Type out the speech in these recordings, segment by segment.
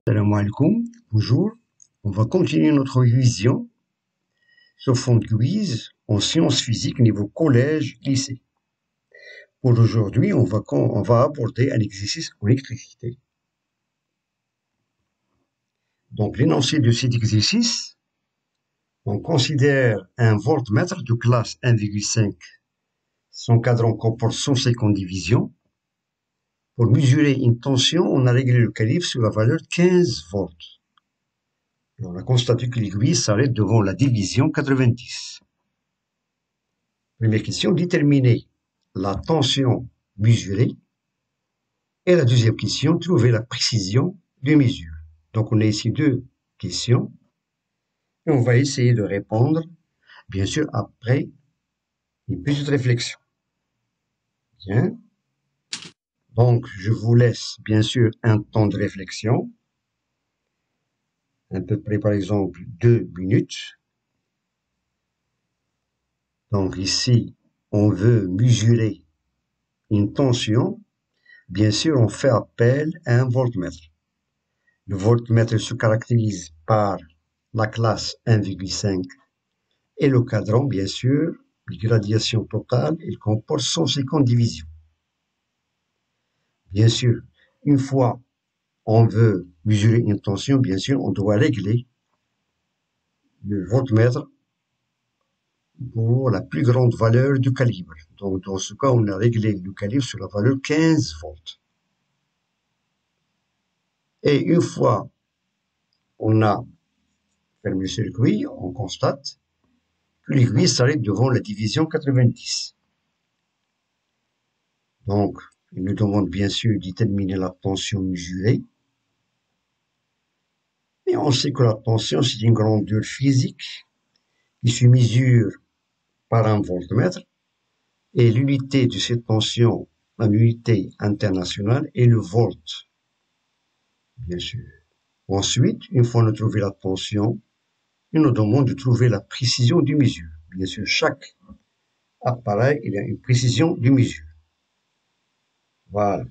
Salam alaikum, bonjour. On va continuer notre révision sur fond de quiz en sciences physiques niveau collège, lycée. Pour aujourd'hui, on va aborder un exercice en électricité. Donc, l'énoncé de cet exercice, on considère un voltmètre de classe 1,5. Son cadran comporte 150 divisions. Pour mesurer une tension, on a réglé le calibre sur la valeur 15 volts. On a constaté que l'aiguille s'arrête devant la division 90. Première question, déterminer la tension mesurée. Et la deuxième question, trouver la précision de mesure. Donc, on a ici deux questions. Et on va essayer de répondre, bien sûr, après une petite réflexion. Bien. Donc, je vous laisse, bien sûr, un temps de réflexion. À peu près, par exemple, 2 minutes. Donc, ici, on veut mesurer une tension. Bien sûr, on fait appel à un voltmètre. Le voltmètre se caractérise par la classe 1,5 et le cadran, bien sûr, l'irradiation totale, il comporte 150 divisions. Bien sûr, une fois on veut mesurer une tension, bien sûr, on doit régler le voltmètre pour la plus grande valeur du calibre. Donc, dans ce cas, on a réglé le calibre sur la valeur 15 volts. Et une fois on a fermé le circuit, on constate que l'aiguille s'arrête devant la division 90. Donc, il nous demande bien sûr de déterminer la tension mesurée. Et on sait que la tension, c'est une grandeur physique qui se mesure par un voltmètre. Et l'unité de cette tension, l'unité internationale, est le volt, bien sûr. Ensuite, une fois qu'on a trouvé la tension, il nous demande de trouver la précision du mesure. Bien sûr, chaque appareil, il y a une précision de mesure. Voilà.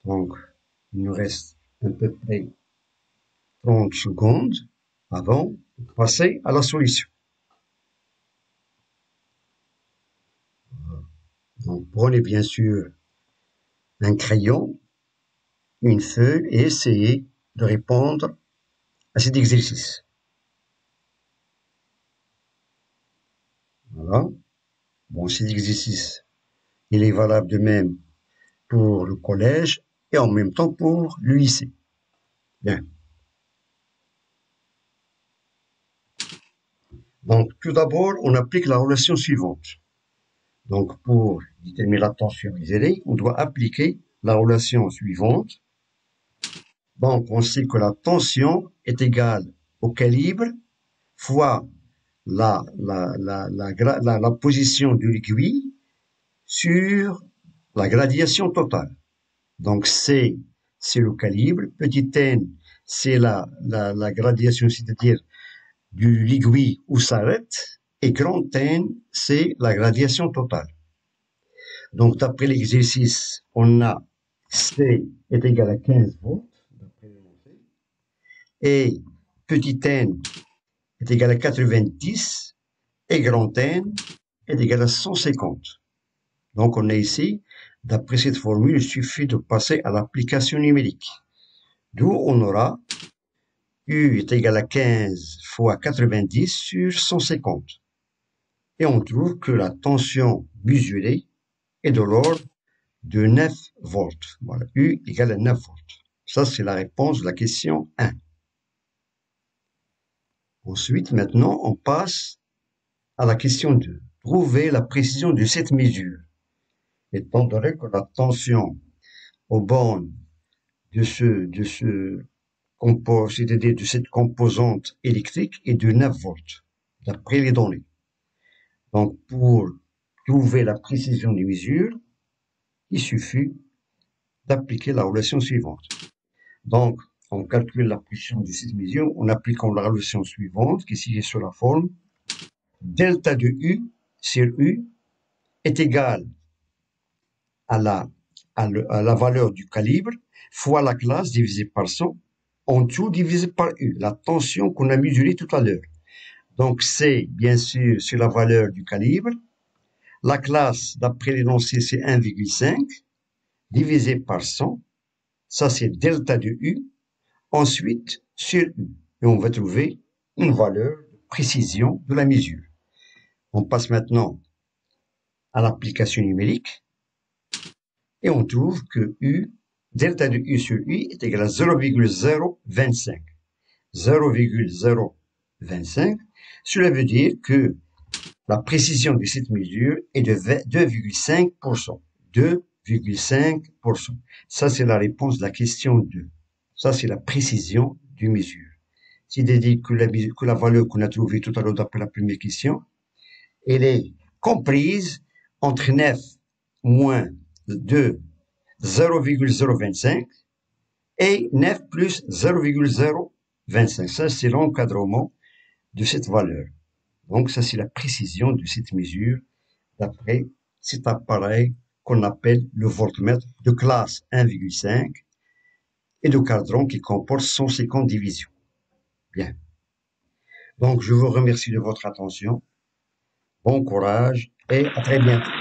Donc, il nous reste à peu près 30 secondes avant de passer à la solution. Donc, prenez bien sûr un crayon, une feuille et essayez de répondre à cet exercice. Voilà. Bon, cet exercice, il est valable de même pour le collège et en même temps pour le lycée. Bien. Donc, tout d'abord, on applique la relation suivante. Donc, pour déterminer la tension mesurée, on doit appliquer la relation suivante. Donc, on sait que la tension est égale au calibre fois la position de l'aiguille sur la gradation totale. Donc, c'est le calibre, petit n, c'est la gradation, c'est-à-dire de l'aiguille où s'arrête, et grand N, c'est la gradation totale. Donc, d'après l'exercice, on a C est égal à 15 volts, et petit n est égal à 90, et grand N est égal à 150. Donc, on a ici, d'après cette formule, il suffit de passer à l'application numérique. D'où on aura U est égal à 15 fois 90 sur 150. Et on trouve que la tension mesurée est de l'ordre de 9 volts. Voilà, U égale à 9 volts. Ça, c'est la réponse de la question 1. Ensuite, maintenant, on passe à la question 2. Trouver la précision de cette mesure. Étant donné que la tension aux bornes de c'est-à-dire de cette composante électrique est de 9 volts, d'après les données. Donc, pour trouver la précision des mesures, il suffit d'appliquer la relation suivante. Donc, on calcule la précision de cette mesure en appliquant la relation suivante, qui est ici sur la forme. Delta de U sur U est égal à la valeur du calibre fois la classe divisée par 100, en tout divisé par U, la tension qu'on a mesurée tout à l'heure. Donc, c'est bien sûr sur la valeur du calibre. La classe, d'après l'énoncé, c'est 1,5 divisé par 100. Ça, c'est delta de U. Ensuite, sur U. Et on va trouver une valeur de précision de la mesure. On passe maintenant à l'application numérique. Et on trouve que U, delta de U sur U est égal à 0,025. 0,025. Cela veut dire que la précision de cette mesure est de 2,5%. 2,5%. Ça, c'est la réponse de la question 2. Ça, c'est la précision du mesure. C'est-à-dire que la valeur qu'on a trouvée tout à l'heure d'après la première question, elle est comprise entre 9 moins 2, 0,025 et 9 plus 0,025. Ça, c'est l'encadrement de cette valeur. Donc, ça, c'est la précision de cette mesure d'après cet appareil qu'on appelle le voltmètre de classe 1,5 et de cadran qui comporte 150 divisions. Bien. Donc, je vous remercie de votre attention. Bon courage et à très bientôt.